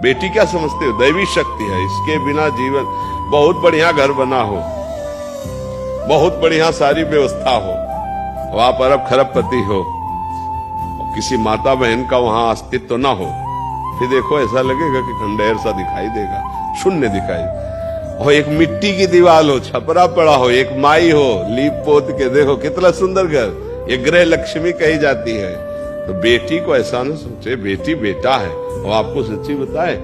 बेटी क्या समझते हो? दैवी शक्ति है। इसके बिना जीवन, बहुत बढ़िया घर बना हो, बहुत बढ़िया सारी व्यवस्था हो, और आप अरब खरबपति हो, और किसी माता बहन का वहां अस्तित्व ना हो, फिर देखो ऐसा लगेगा कि खंडहर सा दिखाई देगा, शून्य दिखाई। और एक मिट्टी की दीवार हो, छपरा पड़ा हो, एक माई हो लीप पोत के, देखो कितना सुंदर घर, ये गृह लक्ष्मी कही जाती है। तो बेटी को ऐसा न सोचे, बेटी बेटा है। और आपको सच्ची बताए,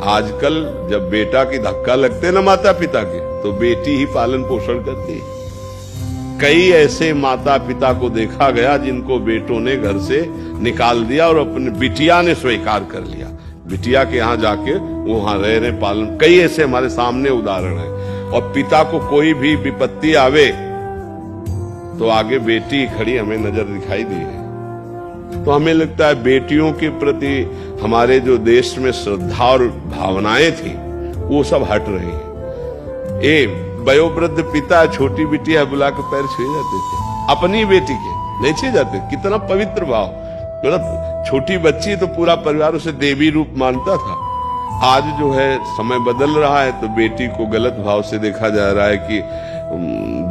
आजकल जब बेटा की धक्का लगते ना माता पिता के, तो बेटी ही पालन पोषण करती है। कई ऐसे माता पिता को देखा गया जिनको बेटों ने घर से निकाल दिया और अपने बिटिया ने स्वीकार कर लिया, बिटिया के यहाँ जाके वो वहां रह रहे पालन। कई ऐसे हमारे सामने उदाहरण है। और पिता को कोई भी विपत्ति आवे तो आगे बेटी खड़ी हमें नजर दिखाई दी है। तो हमें लगता है बेटियों के प्रति हमारे जो देश में श्रद्धा और भावनाएं थी वो सब हट रही हैं। ए वयोवृद्ध पिता छोटी बिटिया बुला के पैर छुए जाते थे, अपनी बेटी के नहीं छुए जाते। कितना पवित्र भाव, मतलब छोटी बच्ची तो पूरा परिवार उसे देवी रूप मानता था। आज जो है समय बदल रहा है, तो बेटी को गलत भाव से देखा जा रहा है कि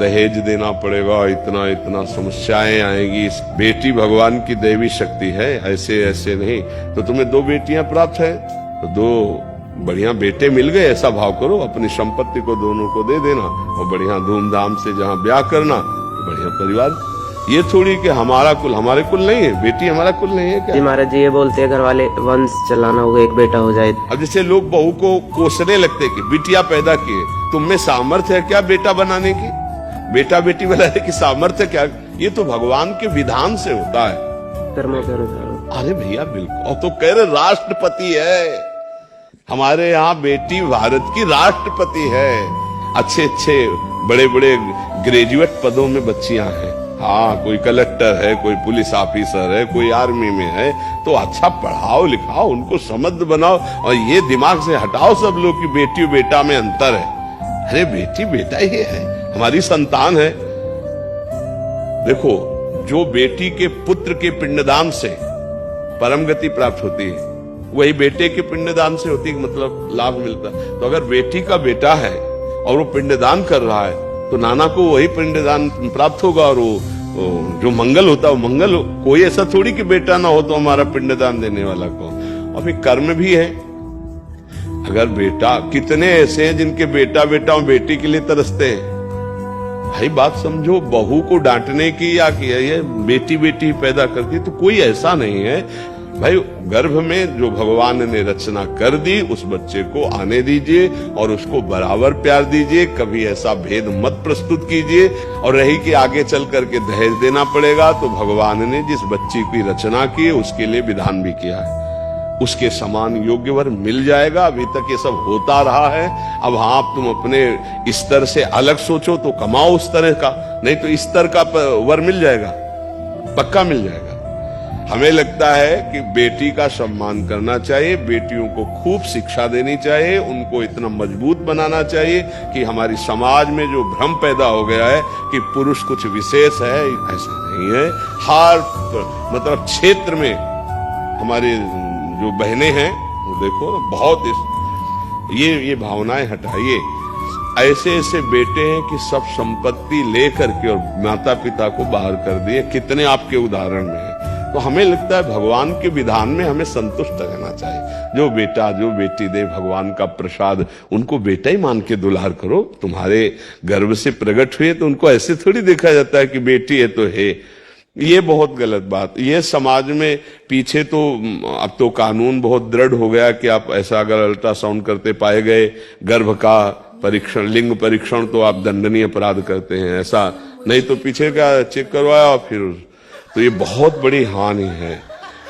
दहेज देना पड़ेगा, इतना इतना समस्याएं आएंगी। बेटी भगवान की दैवी शक्ति है, ऐसे ऐसे नहीं। तो तुम्हें 2 बेटियां प्राप्त है तो 2 बढ़िया बेटे मिल गए, ऐसा भाव करो, अपनी संपत्ति को दोनों को दे देना और बढ़िया धूमधाम से जहां ब्याह करना, बढ़िया परिवार। ये थोड़ी कि हमारा कुल हमारे कुल नहीं है, बेटी हमारा कुल नहीं है क्या? जी महाराज जी, ये बोलते हैं घर वाले वंश चलाना होगा, एक बेटा हो जाए। अब जैसे लोग बहू को कोसने लगते कि बिटिया पैदा किए, तुम में सामर्थ्य है क्या बेटा बनाने की? बेटा बेटी बनाने की सामर्थ्य क्या? ये तो भगवान के विधान से होता है, कर्मों के अनुसार। अरे भैया बिल्कुल। और तो कह रहे राष्ट्रपति है हमारे यहाँ, बेटी भारत की राष्ट्रपति है। अच्छे अच्छे बड़े बड़े ग्रेजुएट पदों में बच्चियां हैं। हाँ, कोई कलेक्टर है, कोई पुलिस ऑफिसर है, कोई आर्मी में है। तो अच्छा पढ़ाओ लिखाओ, उनको समर्थ बनाओ, और ये दिमाग से हटाओ सब लोग कि बेटी और बेटा में अंतर है। अरे बेटी बेटा ही है, हमारी संतान है। देखो, जो बेटी के पुत्र के पिंडदान से परम गति प्राप्त होती है, वही बेटे के पिंडदान से होती है, मतलब लाभ मिलता है। तो अगर बेटी का बेटा है और वो पिंडदान कर रहा है, तो नाना को वही पिंडदान प्राप्त होगा, और वो जो मंगल होता है वो मंगल हो। कोई ऐसा थोड़ी कि बेटा ना हो तो हमारा पिंडदान देने वाला को। और फिर कर्म भी है। अगर बेटा, कितने ऐसे हैं जिनके बेटा बेटा और बेटी के लिए तरसते हैं। भाई बात समझो, बहू को डांटने की या कि ये बेटी बेटी पैदा करती, तो कोई ऐसा नहीं है भाई। गर्भ में जो भगवान ने रचना कर दी, उस बच्चे को आने दीजिए और उसको बराबर प्यार दीजिए। कभी ऐसा भेद मत प्रस्तुत कीजिए। और रही कि आगे चल करके दहेज देना पड़ेगा, तो भगवान ने जिस बच्ची की रचना की उसके लिए विधान भी किया है, उसके समान योग्य वर मिल जाएगा। अभी तक ये सब होता रहा है। अब हाँ, तुम अपने स्तर से अलग सोचो तो कमाओ उस तरह का, नहीं तो इस स्तर का वर मिल जाएगा, पक्का मिल जाएगा। हमें लगता है कि बेटी का सम्मान करना चाहिए, बेटियों को खूब शिक्षा देनी चाहिए, उनको इतना मजबूत बनाना चाहिए कि हमारी समाज में जो भ्रम पैदा हो गया है कि पुरुष कुछ विशेष है, ऐसा नहीं है। हर मतलब क्षेत्र में हमारे जो बहनें हैं, वो देखो ना, बहुत ये भावनाएं हटाइए। ऐसे ऐसे बेटे हैं कि सब संपत्ति लेकर के और माता पिता को बाहर कर दिए, कितने आपके उदाहरण में है। तो हमें लगता है भगवान के विधान में हमें संतुष्ट रहना चाहिए। जो बेटा जो बेटी दे, भगवान का प्रसाद, उनको बेटा ही मान के दुलार करो। तुम्हारे गर्भ से प्रकट हुए तो उनको ऐसे थोड़ी देखा जाता है कि बेटी है तो है। ये बहुत गलत बात। ये समाज में पीछे तो अब तो कानून बहुत दृढ़ हो गया कि आप ऐसा अगर अल्ट्रासाउंड करते पाए गए, गर्भ का परीक्षण, लिंग परीक्षण, तो आप दंडनीय अपराध करते हैं। ऐसा नहीं तो पीछे का चेक करवाया और फिर, तो ये बहुत बड़ी हानि है।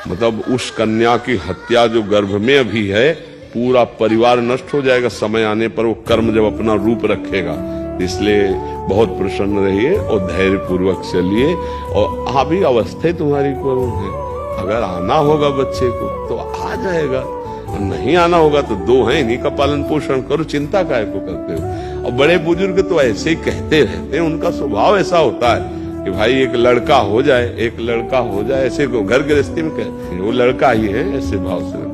मतलब उस कन्या की हत्या जो गर्भ में अभी है, पूरा परिवार नष्ट हो जाएगा समय आने पर, वो कर्म जब अपना रूप रखेगा। इसलिए बहुत प्रसन्न रहिए और धैर्य पूर्वक चलिए। और हाँ भी, अवस्था तुम्हारी को है, अगर आना होगा बच्चे को तो आ जाएगा, और नहीं आना होगा तो 2 हैं, इन्हीं का पालन पोषण करो, चिंता काहे को करते हो। और बड़े बुजुर्ग तो ऐसे ही कहते रहते हैं, उनका स्वभाव ऐसा होता है कि भाई एक लड़का हो जाए, एक लड़का हो जाए, ऐसे घर गृहस्थी में कहते हैं वो लड़का ही है, ऐसे भाव से।